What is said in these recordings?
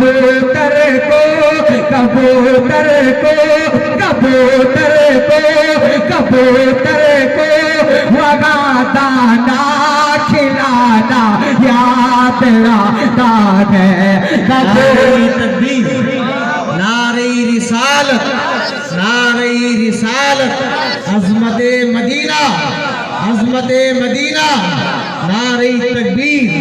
کبوتر کو کبوتر کو کبوتر کو کبوتر کو وہاں دانا کھلانا یاد آتا ہے نعرہ تکبیر، نعرہ رسالت، نعرہ رسالت، عظمت مدینہ، عظمت مدینہ، نعرہ تکبیر،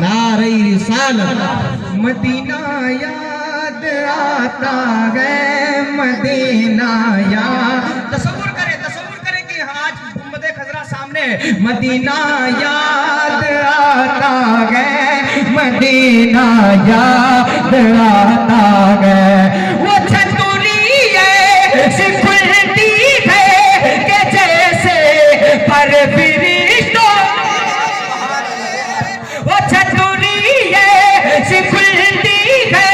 نعرہ رسالت۔ مدینہ یاد آتا ہے مدینہ یاد، تصور کریں کہ آج گنبد خضرا سامنے ہے، مدینہ یاد آتا ہے مدینہ یاد آتا ہے، وہ چھتوری ایسی کھلتی ہے کہ جیسے پر فرشتوں، وہ چھتوری ایسی کھلتی ہے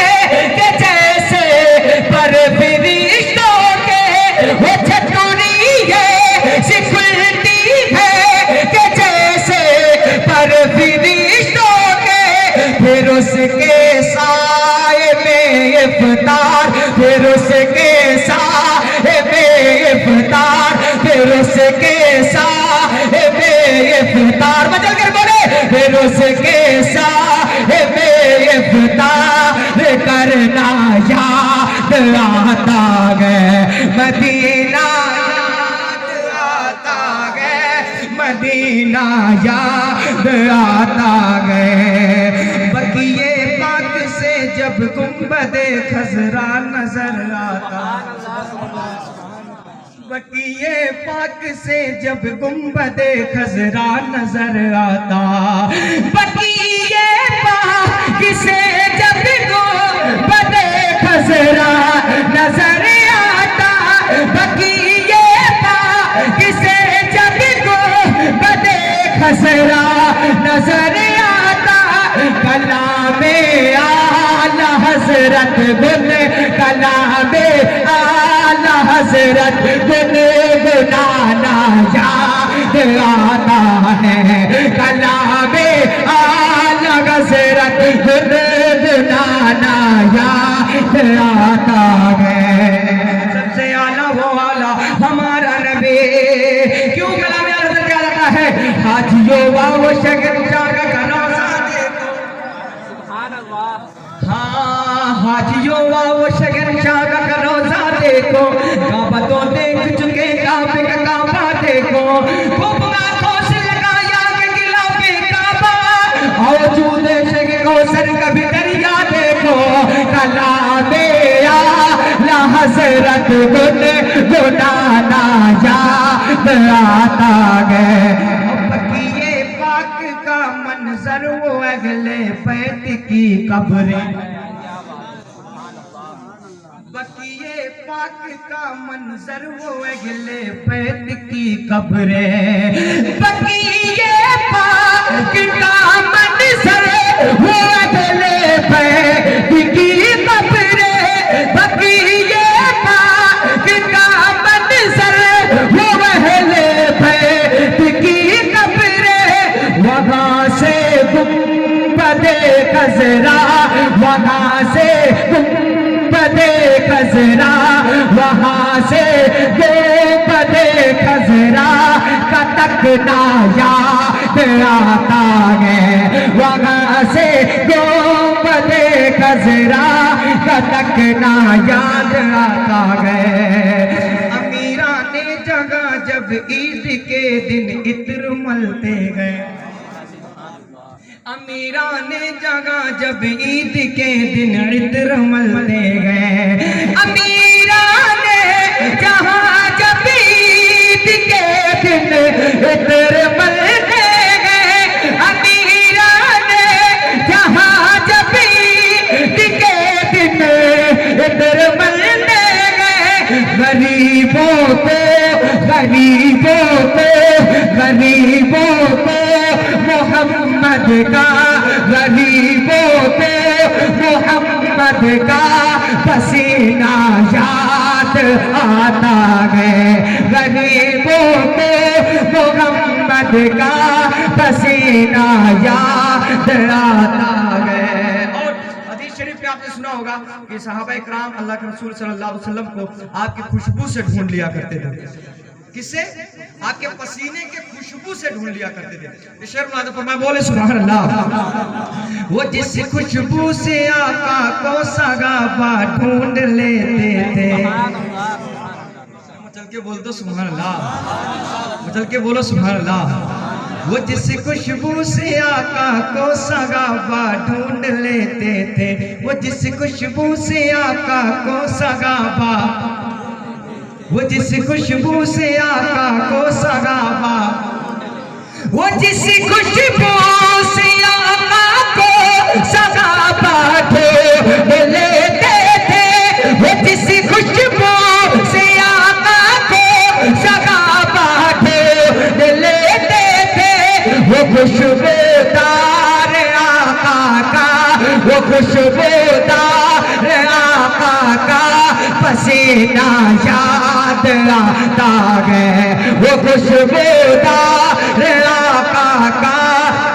کہ جیسے پر فرشتوں کے، وہ چھتوری ایسی کھلتی ہے کہ جیسے پر فرشتوں کے، پھر اس کے سائے میں افطار، پھر اس کے سائے میں افطار، پھر اس کے سائے میں افطار، بدل کر بولے، پھر اس کے سائے میں افطار کرنا یاد آتا ہے مدینہ یاد آتا ہے مدینہ یاد آتا ہے، بقیے پاک سے جب گنبد خضرا نظر آتا، بقیے پاک سے جب گنبد خضرا نظر آتا، بقیے پاک سے جب گنبد خضرا نظر آتا، بقیے پاک سے جب گنبد خضرا نظر آتا، کلام اعلیٰ حضرت گن کلام اعلیٰ حضرت گنگنانا یاد آتا ہے، کلام اعلیٰ حضرت گنگنانا یاد آتا ہے، سب سے اعلیٰ وہ اعلیٰ ہمارا نبی، کیوں کلام اعلیٰ حضرت یاد آتا ہے، حاجیوں وہ شہنشاہ کا روضہ دیکھو، ہاں حاجیوں وہ شہنشاہ کا روضہ دیکھو، کعبہ تو دیکھ چکے کعبے کا کعبہ دیکھو، خوب آنکھوں سے لگایا کہ غلاف کعبہ، موجود شیخ کوثر کا بھی دریا دیکھو، کلام اعلیٰ حضرت گنگنانا یاد آتا ہے، بقیے پاک کا منظر وہ اہل بیت کی قبریں، بقیے پاک کا منظر وہ اہل بیت کی قبریں، بقیے پاک کا منظر وہ اہل بیت کی قبریں، بقیے پاک کا منظر وہ اہل بیت کی قبریں، وہاں سے گنبد خضرا، وہاں سے گنبد خضرا، وہاں سے گنبد خضرا کا تکنا یاد آتا ہے، وہاں سے گنبد خضرا کا تکنا یاد آتا ہے، امیران جگہ جب عید کے دن عطر ملتے گئے، امیران جگہ جب عید کے دن عطر ملتے گئے، امیران جہاں جب عید کے دن عطر ملتے گئے، امیران جہاں جب عید کے دن عطر ملتے گئے، غریبوں کو غریبوں کو غریبوں کو محمد کا، غریبوں کو محمد کا پسینہ یاد آتا ہے، غریبوں کو محمد کا پسینہ یاد آتا ہے، اور حدیث شریف پہ آپ نے سنا ہوگا کہ صحابہ اکرام اللہ کے رسول صلی اللہ علیہ وسلم کو آپ کی خوشبو سے ڈھونڈ لیا کرتے تھے. کس سے؟ آپ کے پسینے کے خوشبو سے ڈھونڈ لیا کرتے تھے. یہ شعر ملاحظہ فرمائے، بولے سبحان اللہ. وہ جس خوشبو سے آقا کو صحابہ ڈھونڈ لیتے تھے. چل کے بول دو سبحان اللہ، چل کے بولو سبحان اللہ. وہ جس خوشبو سے آقا کو صحابہ ڈھونڈ لیتے تھے، وہ جس خوشبو سے آقا کو صحابہ، وہ جس خوشبو سے آقا کو صحابہ، وہ جس خوشبو سے آقا کو صحابہ ڈھونڈ لیتے تھے، وہ جس خوشبو سے آقا کو صحابہ ڈھونڈ لیتے تھے. وہ خوشبودار آقا کا، وہ خوشبودار آقا کا پسینہ یاد آتا ہے. وہ خوشبودار آقا کا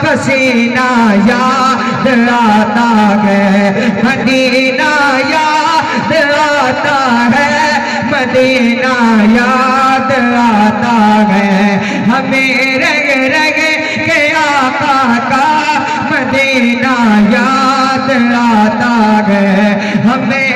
پسینہ یاد آتا ہے. مدینہ یاد آتا ہے، مدینہ یاد آتا ہے. ہمیں رگ رگ کے آقا کا مدینہ یاد آتا ہے. ہمیں